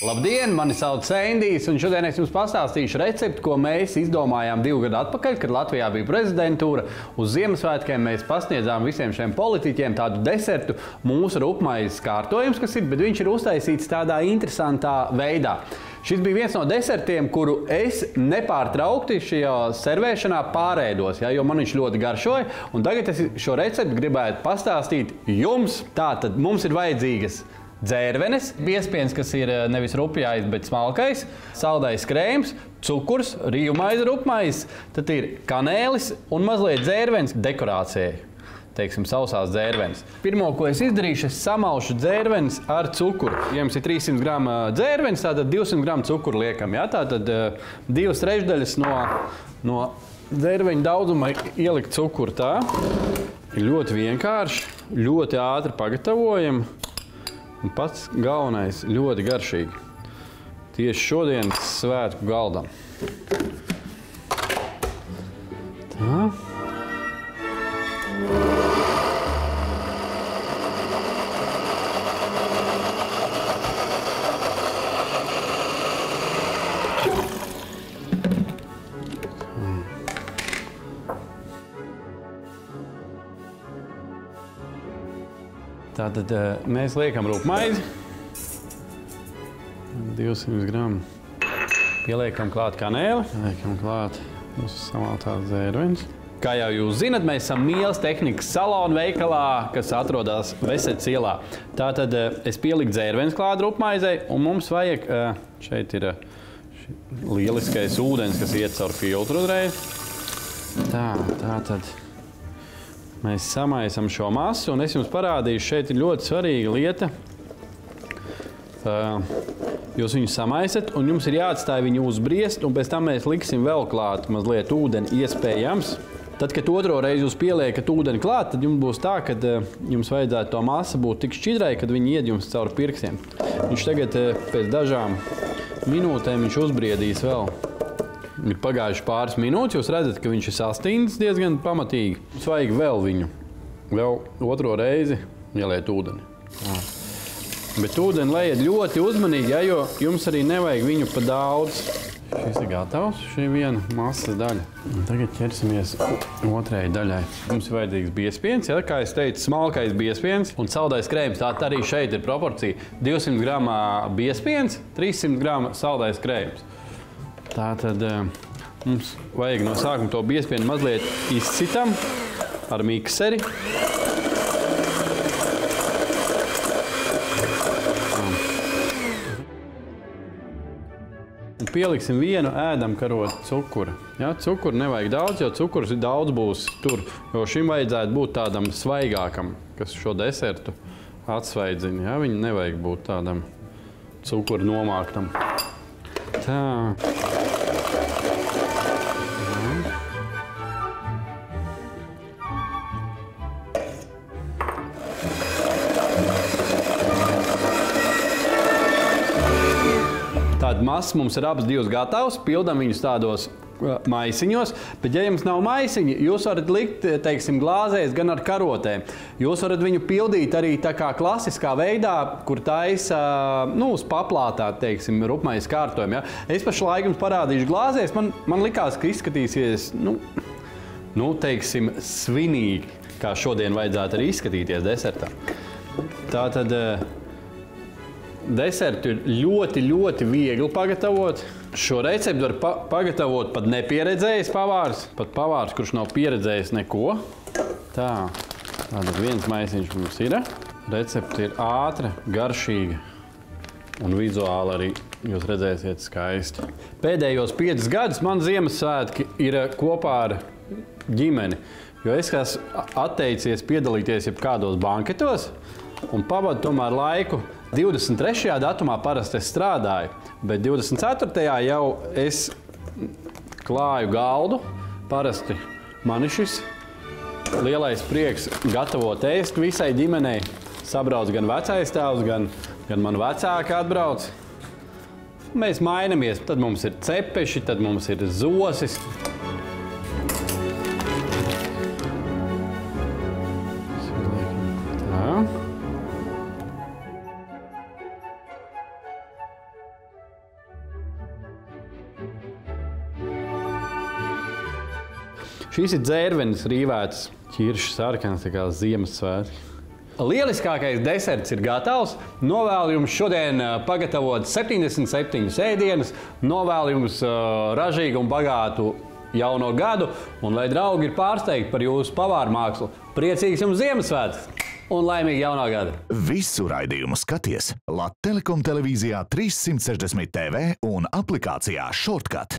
Labdien, mani sauc Endijs, un šodien es jums pastāstīšu recepti, ko mēs izdomājām 2 gadu atpakaļ, kad Latvijā bija prezidentūra. Uz Ziemassvētkiem mēs pasniedzām visiem šiem politiķiem tādu desertu mūsu rupmaizes kārtojums, kas ir, bet viņš ir uztaisīts tādā interesantā veidā. Šis bija viens no desertiem, kuru es nepārtraukti šajā servēšanā pārēdos, jo man viņš ļoti garšoja. Un tagad es šo recepti gribētu pastāstīt jums. Tātad mums ir vajadzīgas dzērvenes, biezpiens, kas ir nevis rupjais, bet smalkais, saldais krējums, cukurs, rīvmaize, rupmaize, tad ir kanēlis un mazliet dzērvenes dekorācijai, teiksim, sausās dzērvenes. Pirmo, ko es izdarīšu, es samalšu dzērvenes ar cukuru. Ja jums ir 300 grama dzērvenes, tātad 200 gramu cukuru liekam, ja? Tātad 2/3 no dzērveņu daudzuma ielikt cukuru tā. Ir ļoti vienkārši, ļoti ātri pagatavojam. Un pats galvenais ļoti garšīgi. Tieši šodienas svētku galdam. Tā. Tātad mēs liekam rupmaizi, 200 gramu. Pieliekam klāt kanēli, liekam klāt mūsu samaltās dzērvenes. Kā jau jūs zinat, mēs esam Mielas tehnikas salona veikalā, kas atrodas Vesetas ielā. Tātad es pieliku dzērvenes klāt rupmaizei, un mums vajag, šeit ir lieliskais ūdens, kas iet caur filtru uzreiz. Tātad. Mēs samaisam šo masu, un es jums parādīšu, šeit ir ļoti svarīga lieta. Jūs viņu samaisat, un jums ir jāatstāj viņu uzbriest, un pēc tam mēs liksim vēl klāt mazliet ūdeni iespējams. Tad, kad otro reizi jūs pieliekat ūdeni klāt, tad jums būs tā, ka jums vajadzētu to masu būt tik šķidrai, kad viņi ied jums caur pirkstiem. Viņš tagad pēc dažām minūtēm viņš uzbriedīs vēl. Ir pagājuši pāris minūtes, jūs redzat, ka viņš ir sastīnis diezgan pamatīgi. Mums vajag vēl otro reizi ieliet ūdeni. Bet ūdeni lejiet ļoti uzmanīgi, jo jums arī nevajag viņu pa daudz. Šis ir gatavs, šī viena masas daļa. Un tagad ķersimies otrajai daļai. Mums ir vajadzīgs biezpiens, kā es teicu, smalkais biezpiens un saldais krējums. Tātad arī šeit ir proporcija 200 grama biezpiens, 300 grama saldais krējums. Tātad mums vajag no sākuma to biezpienu mazliet izcitam ar mikseri. Un pieliksim vienu ēdamkarotu cukura. Ja, cukuru nevajag daudz, jo cukurs daudz būs tur, jo šim vajadzētu būt tādam svaigākam, kas šo desertu atsvaidzina. Ja, viņu nevajag būt tādam cukuru nomāktam. Tā. Tāda masa mums ir abas divas gatavas, pildam viņus tādos maisiņos, bet ja jums nav maisiņi, jūs varat likt, teiksim, glāzēs gan ar karotēm. Jūs varat viņu pildīt arī tā kā klasiskā veidā, kur taisa, uz paplātā, teiksim, rupmaizes kārtojumu. Ja? Es pašlaik jums parādīšu glāzēs, man likās, ka izskatīsies, teiksim, svinīgi, kā šodien vajadzētu arī izskatīties desertā. Tātad desertu ir ļoti, ļoti viegli pagatavot. Šo recepti var pagatavot pat nepieredzējis pavārs, pat pavārs, kurš nav pieredzējis neko. Tātad viens maisiņš mums ir. Recepte ir ātra, garšīga un vizuāli arī jūs redzēsiet skaisti. Pēdējos 5 gadus man Ziemassvētki ir kopā ar ģimeni, jo es esmu atteicies piedalīties jebkādos banketos un pavadu tomēr laiku. 23. datumā parasti es strādāju, bet 24. jau es klāju galdu. Parasti man ir šis lielais prieks gatavot ēst visai ģimenei. Sabrauc gan vecais tēvs, gan man vecāki atbrauc. Mēs mainamies. Tad mums ir cepeši, tad mums ir zosis. Šīs ir dzērvenes rīvētas, ķiršas sarkanas, tā kā Ziemassvētki. Lieliskākais deserts ir gatavs. Novēlu jums šodien pagatavot 77 ēdienas, novēlu jums ražīgu un bagātu jauno gadu, un lai draugi ir pārsteigti par jūsu pavāru mākslu. Priecīgs jums Ziemassvētkus un laimīgi jaunā gada! Visu raidījumu skaties Latvijas Telekom televīzijā 360 TV un aplikācijā Shortcut.